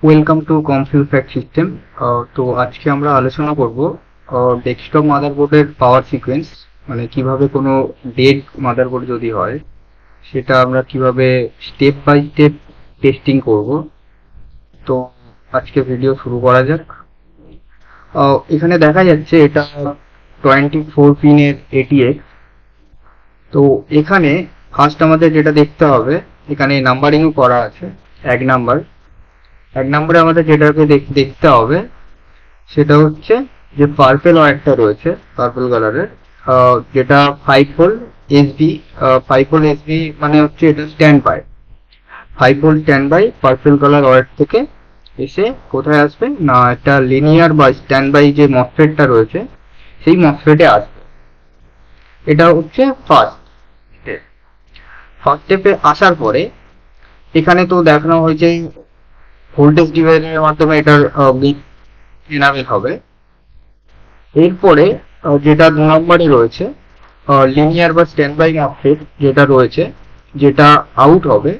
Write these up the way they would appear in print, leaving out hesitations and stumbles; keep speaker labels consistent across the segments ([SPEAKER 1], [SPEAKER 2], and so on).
[SPEAKER 1] Welcome to কম্পিউফ্যাক্ট system. তো আজকে আমরা আলোচনা করব ডেস্কটপ মাদারবোর্ডের পাওয়ার সিকোয়েন্স, মানে কিভাবে কোনো ডেড মাদারবোর্ড যদি হয় সেটা আমরা কিভাবে স্টেপ বাই স্টেপ টেস্টিং করব। তো আজকে ভিডিও শুরু করা যাক। এখানে দেখা যাচ্ছে এটা 24 পিনের এটিএক্স। তো এখানে ফার্স্ট আমাদের যেটা দেখতে হবে, এখানে নাম্বারিংও করা আছে। এক নম্বরে আমাদের যেটাকে দেখতে হবে সেটা হচ্ছে যে পার্পেল ওয়্যারটা রয়েছে, পার্পেল কালারের, যেটা 5 ভোল্ট এসবি। 5 ভোল্ট এসবি মানে হচ্ছে এটা standby 5 volt standby purple colour wire থেকে এসে কোথায় আসবে না, একটা লিনিয়ার বা স্ট্যান্ড বাই যে মসফেটটা রয়েছে সেই মসফেটে আসবে। এটা হচ্ছে ফার্স্ট স্টেপে আসার পরে এখানে তো দেখানো হয়েছে ভোল্টেজ ডিভাইডারের মাধ্যমে এটার বিট এনাবেল হবে। এরপরে যেটা 2 নম্বরে রয়েছে লিনিয়ার বা স্ট্যান্ড বাই মসফেট যেটা রয়েছে, যেটা আউট হবে,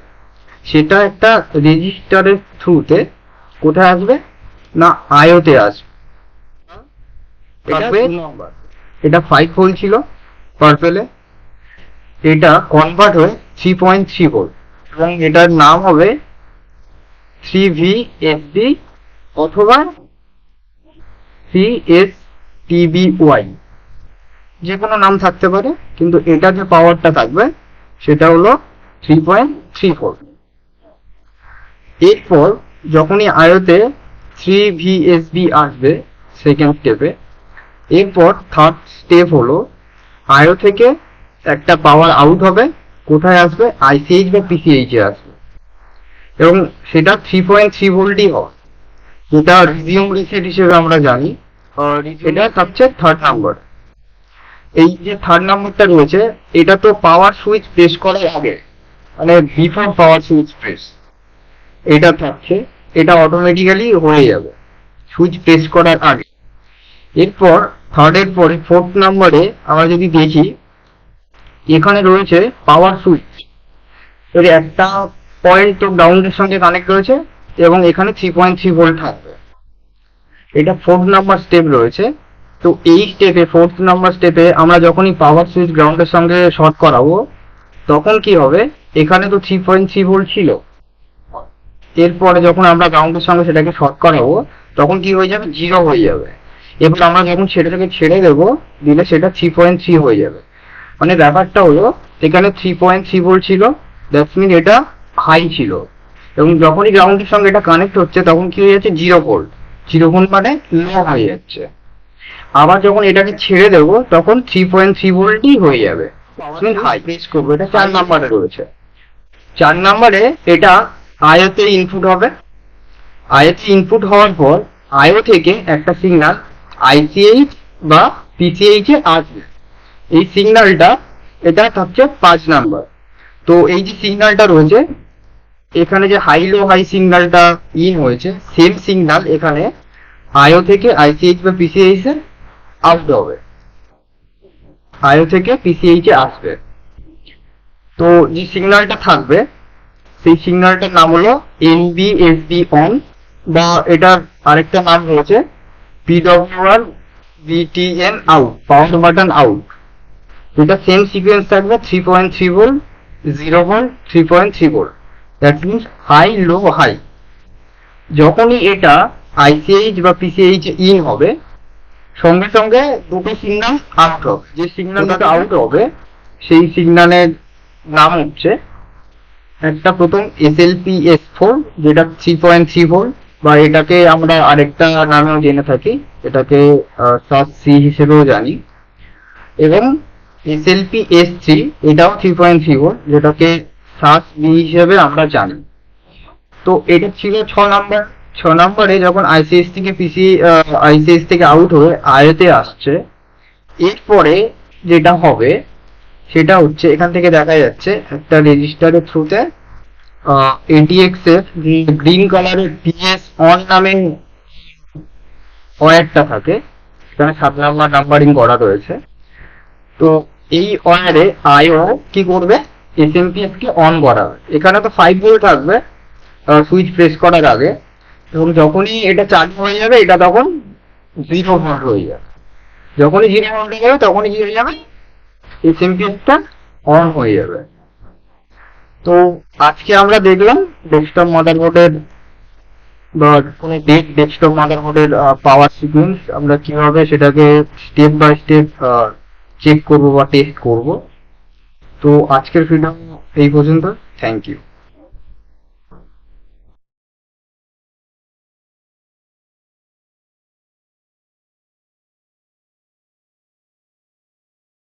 [SPEAKER 1] সেটা একটা রেজিস্টারের থ্রুতে কোথায় আসবে না, আয়োতে আসবে। এটা 5 ভোল্ট ছিল পার্পেলে, এটা কনভার্ট হয়ে 3.3 ভোল্ট এবং এটার নাম হবে 3VSD অথবা CSTBY, যে কোনো নাম থাকতে পারে, কিন্তু এটা যে পাওয়ারটা থাকবে সেটা হলো 3.3 ভোল্ট। এরপর যখনই আয়তে 3VSB আসবে সেকেন্ড স্টেপে, এরপর থার্ড স্টেপ হলো আয়ো থেকে একটা পাওয়ার আউট হবে, কোথায় আসবে, ICH বা PCH এ আসবে এবং সেটা 3.3 ভোল্টই হয়, যেটা রিজিউম রিসেট হিসেবে আমরা জানি। এটা থাকছে থার্ড নাম্বার। এই যে থার্ড নাম্বারটা রয়েছে এটা তো পাওয়ার সুইচ প্রেস করার আগে, মানে বিফোর পাওয়ার সুইচ প্রেস এটা থাকছে, এটা অটোমেটিক্যালি হয়ে যাবে সুইচ প্রেস করার আগে। এরপর থার্ডের পরে ফোর্থ নাম্বারে আমরা যদি দেখি, এখানে রয়েছে পাওয়ার সুইচ, এর একটা পয়েন্ট তো গ্রাউন্ডের সঙ্গে কানেক্ট রয়েছে এবং এখানে 3.3 ভোল্ট থাকবে। এটা ফোর্থ নাম্বার স্টেপ রয়েছে। তো এই স্টেপে, ফোর্থ নাম্বার স্টেপে আমরা যখনই পাওয়ার সুইচ গ্রাউন্ডের সঙ্গে শর্ট করাবো তখন কি হবে, এখানে তো 3.3 ভোল্ট ছিল, এরপরে যখন আমরা গ্রাউন্ডের সঙ্গে সেটাকে শর্ট করাবো তখন কি হয়ে যাবে, 0 হয়ে যাবে। এবার আমরা যখন সেটাকে ছেড়ে দেবো দিলে সেটা 3.3 হয়ে যাবে। মানে ব্যাপারটা হলো এখানে 3.3 ভোল্ট ছিল, দ্যাটস মিন এটা হাই ছিল, এবং যখনই গ্রাউন্ডের সঙ্গে এটা কানেক্ট হচ্ছে তখন কি হয়ে যাচ্ছে, 0 ভোল্ট। 0 ভোল্ট মানে লো হয়ে যাচ্ছে। আবার যখন এটাকে ছেড়ে দেবো তখন 3.3 ভোল্টই হয়ে যাবে, হাই প্রেস করবো। এটা 4 নাম্বারে রয়েছে। 4 নাম্বারে এটা আয়োতে ইনপুট হবে। আয়োতে ইনপুট হওয়ার পর আয়ো থেকে একটা সিগন্যাল ICH বা PCH এ আসবে। এই সিগন্যালটা এটা হচ্ছে 5 নাম্বার। তো এই যে সিগন্যালটা রয়েছে এখানে, যে হাই লো হাই সিগন্যালটা ইন হয়েছে, সেম সিগন্যাল এখানে আয়ো থেকে ICH বা PCH এ আউট হবে, আয়ো থেকে PCH এ আসবে। তো যে সিগন্যালটা থাকবে সেই সিগন্যালটার নাম হলো NBSB অন, বা এটার আরেকটা নাম রয়েছে PWR BTN out, power button out. এটা সেম সিকোয়েন্স থাকবে 3.3 volt, 0 volt, 3.3 volt, that means high low high. যখনই এটা ICH বা PCH ইন হবে সঙ্গে সঙ্গে দুটো সিগন্যাল আউট হবে। যে সিগন্যালটা আউট হবে সেই সিগন্যালের নাম হচ্ছে, একটা প্রথম SLPS4 যেটা 3.3 ভোল্ট, বা এটাকে আমরা আরেকটা নামেও জেনে থাকি, এটাকে সাস-C হিসেবেও জানি, এবং SLPS3 এটাও 3.3 ভোল্ট, যেটাকে সাস-B হিসেবে আমরা জানি। তো এটা ছিল 6 নাম্বার। 6 নাম্বারে যখন ICH থেকে আউট হয়ে আয়তে আসছে, এরপরে যেটা হবে সেটা হচ্ছে এখান থেকে দেখা যাচ্ছে একটা রেজিস্টারের থ্রুতে ATX এর গ্রিন কালারের PS অন নামে ওয়্যারটা থাকে, এখানে 7 নাম্বার নাম্বারিং করা রয়েছে। তো এই ওয়্যারে আইও কি করবে, SMPS কে অন করা হবে। এখানে তো 5 ভোল্ট থাকবে সুইচ প্রেস করার আগে, এবং যখনই এটা চালু হয়ে যাবে এটা তখন 0 ভোল্ট হয়ে যাবে। যখনই 0 ভোল্ট হয়ে যাবে তখনই কি হয়ে যাবে, এসএমপিএসটা অন হয়ে যাবে। তো আজকে আমরা দেখলাম ডেস্কটপ মাদারবোর্ডের বা কোনো ডেস্কটপ মাদারবোর্ডের পাওয়ার সিকুয়েন্স আমরা কিভাবে সেটাকে স্টেপ বাই স্টেপ চেক করব বা টেস্ট করব। তো আজকের ভিডিও এই পর্যন্ত। Thank you.